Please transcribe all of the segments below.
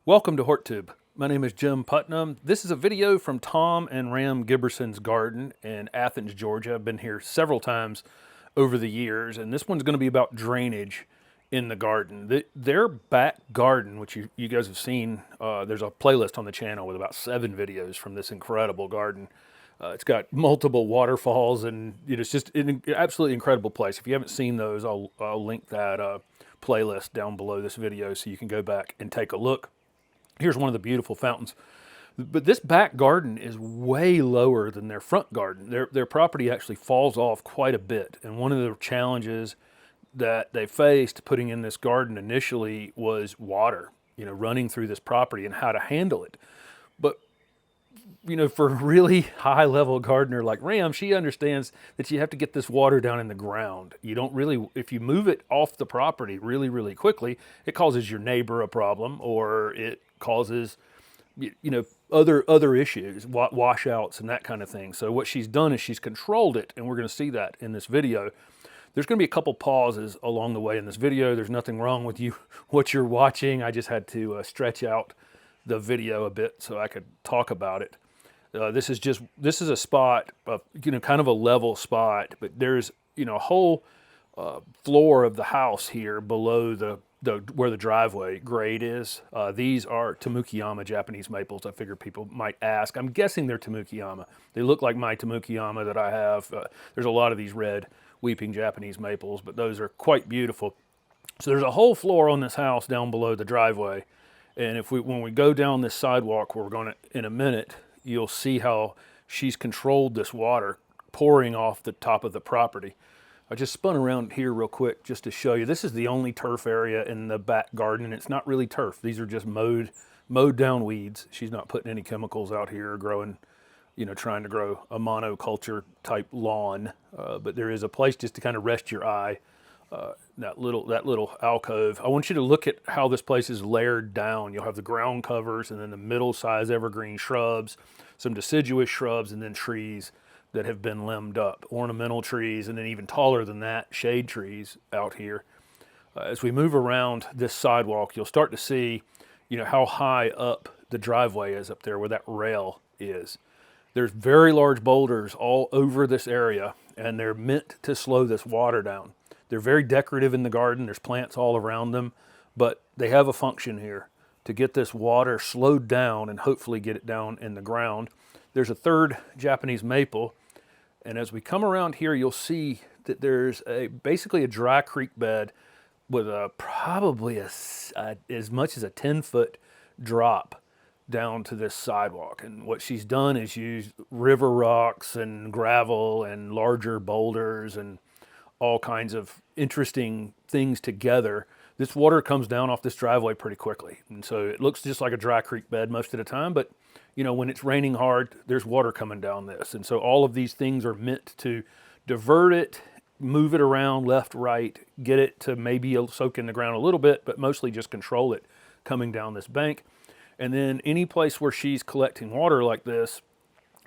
Welcome to HortTube. My name is Jim Putnam. This is a video from Tom and Ram Giberson's garden in Athens, Georgia. I've been here several times over the years, and this one's going to be about drainage in the garden. Their back garden, which you guys have seen, there's a playlist on the channel with about 7 videos from this incredible garden. It's got multiple waterfalls, and it's just an absolutely incredible place. If you haven't seen those, I'll link that playlist down below this video so you can go back and take a look. Here's one of the beautiful fountains. But this back garden is way lower than their front garden. Their property actually falls off quite a bit. And one of the challenges that they faced putting in this garden initially was water, running through this property and how to handle it. But for a really high level gardener like Ram, she understands that you have to get this water down in the ground. You don't really, if you move it off the property really, really quickly, it causes your neighbor a problem, or it causes, other issues, washouts and that kind of thing. So what she's done is she's controlled it, and we're going to see that in this video. There's going to be a couple pauses along the way in this video. There's nothing wrong with what you're watching. I just had to stretch out the video a bit so I could talk about it. This is a spot, kind of a level spot, but there's a whole floor of the house here below the where the driveway grade is. These are Tamukiyama Japanese maples. I figure people might ask. I'm guessing they're Tamukiyama. They look like my Tamukiyama that I have. There's a lot of these red weeping Japanese maples, but those are quite beautiful. So there's a whole floor on this house down below the driveway, and when we go down this sidewalk, where we're going to in a minute, you'll see how she's controlled this water pouring off the top of the property. I just spun around here real quick just to show you. This is the only turf area in the back garden, and it's not really turf. These are just mowed down weeds. She's not putting any chemicals out here, growing, trying to grow a monoculture type lawn. But there is a place just to kind of rest your eye. That little alcove. I want you to look at how this place is layered down. You'll have the ground covers, and then the middle-sized evergreen shrubs, some deciduous shrubs, and then trees that have been limbed up, ornamental trees, and then even taller than that, shade trees out here. As we move around this sidewalk, you'll start to see, how high up the driveway is up there, where that rail is. There's very large boulders all over this area, and they're meant to slow this water down. They're very decorative in the garden. There's plants all around them, but they have a function here to get this water slowed down and hopefully get it down in the ground. There's a third Japanese maple, and as we come around here, you'll see that there's basically a dry creek bed with probably as much as a 10-foot drop down to this sidewalk. And what she's done is use river rocks and gravel and larger boulders and all kinds of interesting things together. This water comes down off this driveway pretty quickly. And so it looks just like a dry creek bed most of the time, but when it's raining hard, there's water coming down this. And so all of these things are meant to divert it, move it around left, right, get it to maybe soak in the ground a little bit, but mostly just control it coming down this bank. And then any place where she's collecting water like this,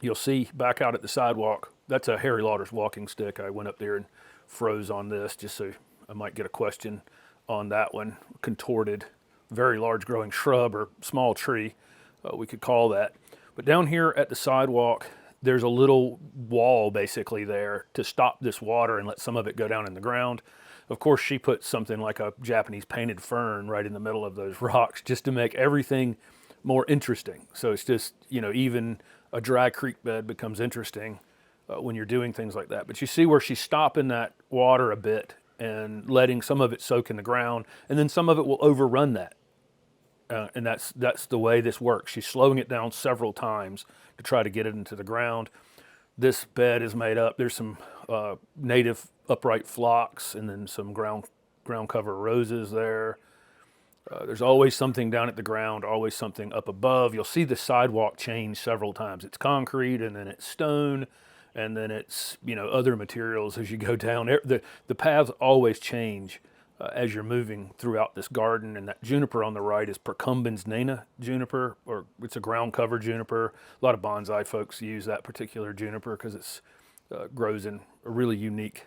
you'll see back out at the sidewalk, that's a Harry Lauder's walking stick. I went up there and froze on this just so I might get a question on that one. Contorted, very large growing shrub or small tree, we could call that. But down here at the sidewalk, there's a little wall basically there to stop this water and let some of it go down in the ground. Of course, she put something like a Japanese painted fern right in the middle of those rocks just to make everything more interesting. So it's just, even a dry creek bed becomes interesting when you're doing things like that. But you see where she's stopping that water a bit and letting some of it soak in the ground, and then some of it will overrun that. And that's the way this works. She's slowing it down several times to try to get it into the ground. This bed is made up. There's some native upright phlox and then some ground cover roses there. There's always something down at the ground, always something up above. You'll see the sidewalk change several times. It's concrete, and then it's stone, and then it's other materials as you go down. The paths always change as you're moving throughout this garden. And that juniper on the right is Percumbens nana juniper, or it's a ground cover juniper. A lot of bonsai folks use that particular juniper because it's grows in a really unique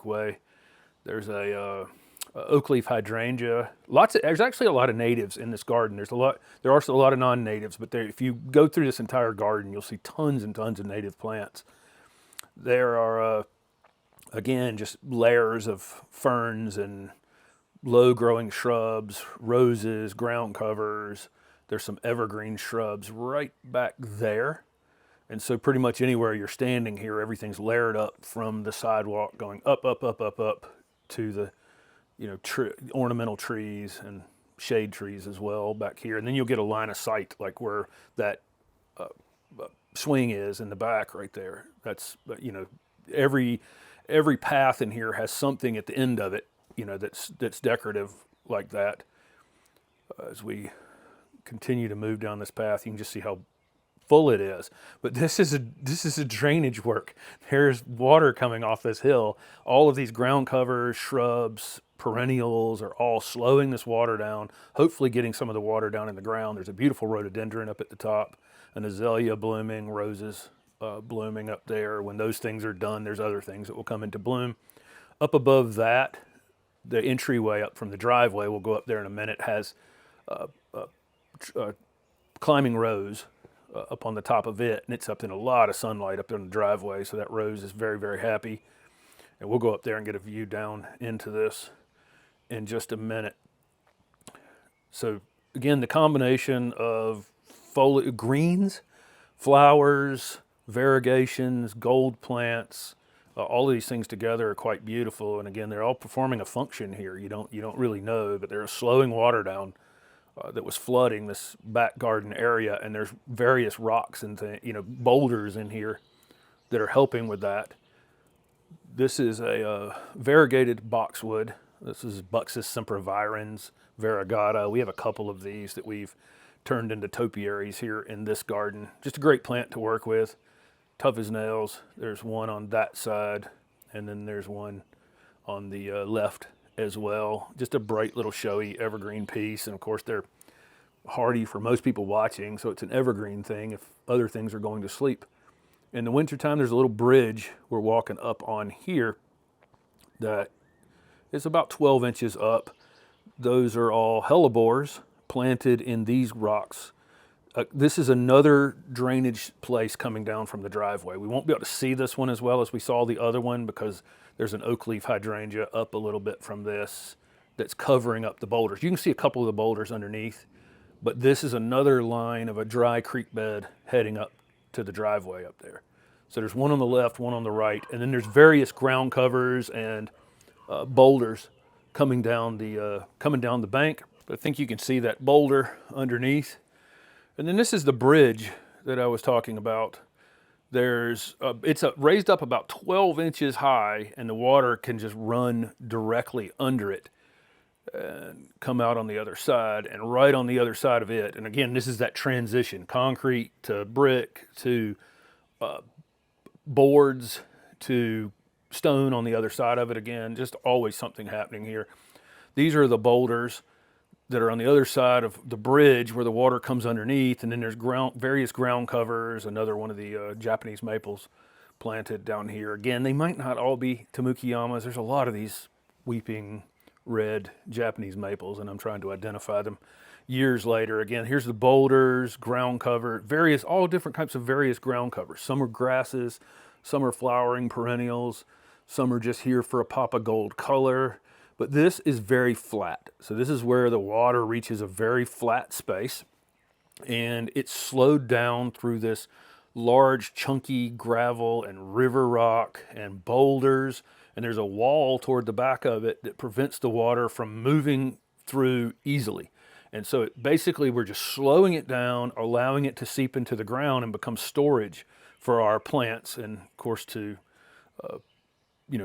way. There's a oak leaf hydrangea. There's actually a lot of natives in this garden. There are still a lot of non-natives, but if you go through this entire garden, you'll see tons and tons of native plants. There are, again, just layers of ferns and low-growing shrubs, roses, ground covers. There's some evergreen shrubs right back there. And so pretty much anywhere you're standing here, everything's layered up from the sidewalk going up, up, up, up, up to the, ornamental trees and shade trees as well back here. And then you'll get a line of sight like where that swing is in the back right there. That's, every path in here has something at the end of it, that's decorative like that. As we continue to move down this path, you can just see how full it is. But this is a drainage work. There's water coming off this hill. All of these ground covers, shrubs, perennials are all slowing this water down, hopefully getting some of the water down in the ground. There's a beautiful rhododendron up at the top, an azalea blooming, roses blooming up there. When those things are done, there's other things that will come into bloom. Up above that, the entryway up from the driveway, we'll go up there in a minute, has climbing rose up on the top of it, and it's up in a lot of sunlight up in the driveway, so that rose is very, very happy. And we'll go up there and get a view down into this in just a minute. So again, the combination of greens, flowers, variegations, gold plants, all of these things together are quite beautiful. And again, they're all performing a function here. You don't really know, but they're slowing water down that was flooding this back garden area, and there's various rocks and boulders in here that are helping with that. This is a variegated boxwood. This is Buxus sempervirens variegata. We have a couple of these that we've turned into topiaries here in this garden. Just a great plant to work with, tough as nails. There's one on that side, and then there's one on the left as well. Just a bright little showy evergreen piece, and of course they're hardy for most people watching, so it's an evergreen thing if other things are going to sleep. In the wintertime, there's a little bridge we're walking up on here that is about 12 inches up. Those are all hellebores planted in these rocks. This is another drainage place coming down from the driveway. We won't be able to see this one as well as we saw the other one because there's an oak leaf hydrangea up a little bit from this that's covering up the boulders. You can see a couple of the boulders underneath, but this is another line of a dry creek bed heading up to the driveway up there. So there's one on the left, one on the right, and then there's various ground covers and boulders coming down the bank. But I think you can see that boulder underneath. And then this is the bridge that I was talking about. It's raised up about 12 inches high, and the water can just run directly under it and come out on the other side, and right on the other side of it. And again, this is that transition, concrete to brick to boards to stone on the other side of it. Again, just always something happening here. These are the boulders that are on the other side of the bridge where the water comes underneath, and then there's various ground covers, another one of the Japanese maples planted down here. Again, they might not all be Tamukiyamas. There's a lot of these weeping red Japanese maples, and I'm trying to identify them years later. Again, here's the boulders, ground cover, all different types of various ground covers. Some are grasses, some are flowering perennials, some are just here for a pop of gold color. But this is very flat. So this is where the water reaches a very flat space, and it's slowed down through this large chunky gravel and river rock and boulders, and there's a wall toward the back of it that prevents the water from moving through easily. And so basically we're just slowing it down, allowing it to seep into the ground and become storage for our plants, and of course to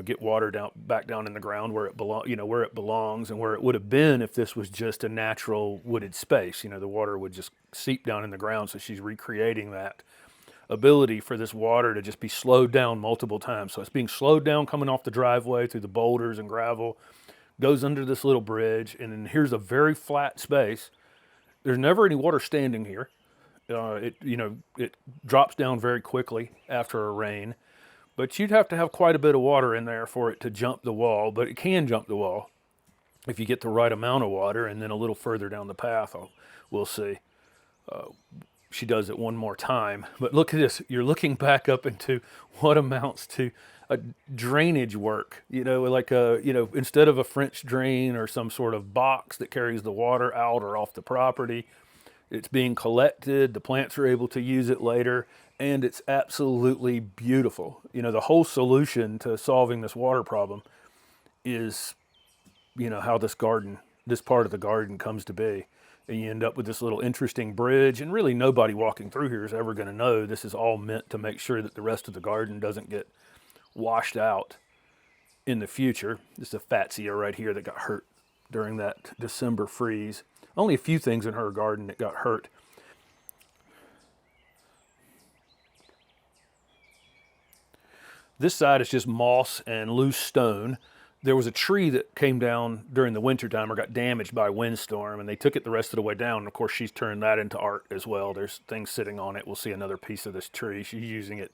get water back down in the ground where it belongs and where it would have been if this was just a natural wooded space. The water would just seep down in the ground. So she's recreating that ability for this water to just be slowed down multiple times. So it's being slowed down coming off the driveway through the boulders and gravel, goes under this little bridge, and then here's a very flat space. There's never any water standing here. It drops down very quickly after a rain. But you'd have to have quite a bit of water in there for it to jump the wall, but it can jump the wall. if you get the right amount of water. And then a little further down the path, we'll see. She does it one more time. But look at this. You're looking back up into what amounts to a drainage work. You know, like instead of a French drain or some sort of box that carries the water out or off the property, it's being collected. The plants are able to use it later, and it's absolutely beautiful. You know, the whole solution to solving this water problem is, how this part of the garden comes to be. And you end up with this little interesting bridge, and really nobody walking through here is ever going to know this is all meant to make sure that the rest of the garden doesn't get washed out in the future. This is a fatsia right here that got hurt during that December freeze. Only a few things in her garden that got hurt. This side is just moss and loose stone. There was a tree that came down during the wintertime or got damaged by a windstorm, and they took it the rest of the way down. And of course, she's turned that into art as well. There's things sitting on it. We'll see another piece of this tree. She's using it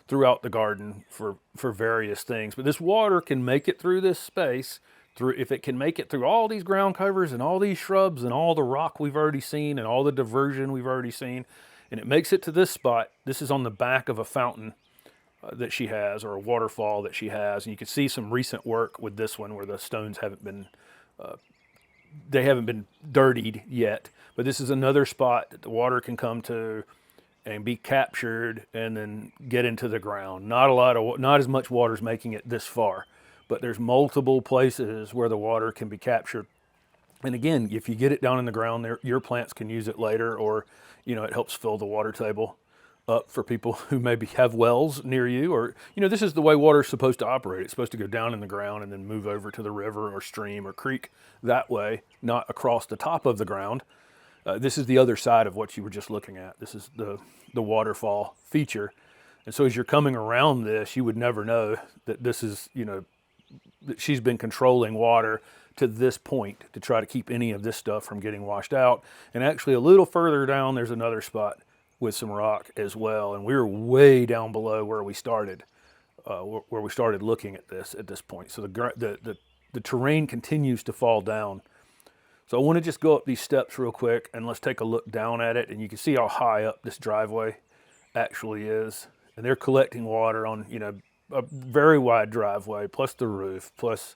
throughout the garden for various things. But this water can make it through this space, if it can make it through all these ground covers and all these shrubs and all the rock we've already seen and all the diversion we've already seen, and it makes it to this spot. This is on the back of a fountain that she has, or a waterfall that she has, and you can see some recent work with this one where the stones haven't been dirtied yet. But this is another spot that the water can come to and be captured and then get into the ground. Not as much water is making it this far, but there's multiple places where the water can be captured. And again, if you get it down in the ground there, your plants can use it later, or it helps fill the water table up for people who maybe have wells near you, or this is the way water is supposed to operate. It's supposed to go down in the ground and then move over to the river or stream or creek that way, not across the top of the ground. This is the other side of what you were just looking at. This is the waterfall feature. And so as you're coming around this, you would never know that this is, that she's been controlling water to this point to try to keep any of this stuff from getting washed out. And actually a little further down, there's another spot with some rock as well. And we were way down below where we started looking at this point. So the terrain continues to fall down. So I want to just go up these steps real quick and let's take a look down at it. And you can see how high up this driveway actually is. And they're collecting water on, a very wide driveway, plus the roof, plus,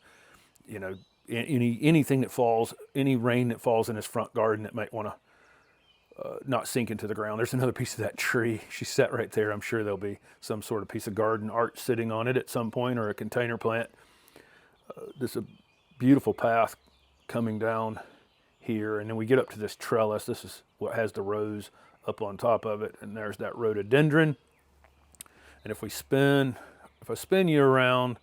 anything that falls, any rain that falls in his front garden that might want to not sink into the ground. There's another piece of that tree. She's set right there. I'm sure there'll be some sort of piece of garden art sitting on it at some point, or a container plant. This is a beautiful path coming down here, and then we get up to this trellis. This is what has the rose up on top of it, and there's that rhododendron. And if I spin you around,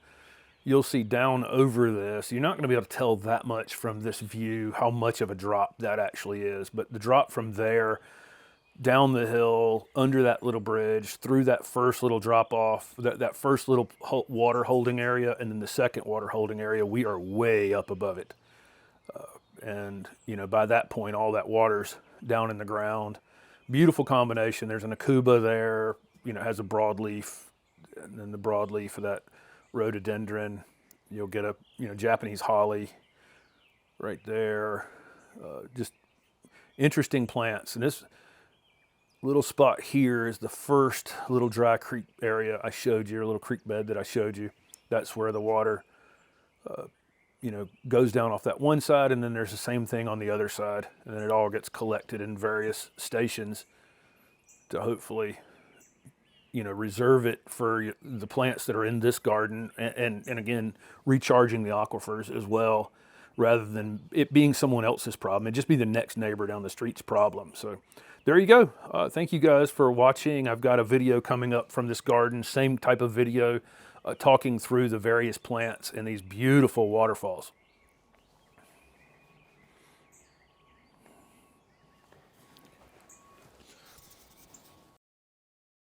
you'll see down over this. You're not going to be able to tell that much from this view how much of a drop that actually is, but the drop from there down the hill, under that little bridge, through that first little drop off, that first little water holding area, and then the second water holding area, we are way up above it. And by that point, all that water's down in the ground. Beautiful combination. There's an akuba there, has a broadleaf, and then the broadleaf of that rhododendron. You'll get a Japanese holly right there. Just interesting plants. And this little spot here is the first little dry creek area I showed you, a little creek bed that I showed you. That's where the water goes down off that one side, and then there's the same thing on the other side, and then it all gets collected in various stations to hopefully reserve it for the plants that are in this garden, and again, recharging the aquifers as well, rather than it being someone else's problem. It'd just be the next neighbor down the street's problem. So there you go. Thank you guys for watching. I've got a video coming up from this garden, same type of video, talking through the various plants and these beautiful waterfalls.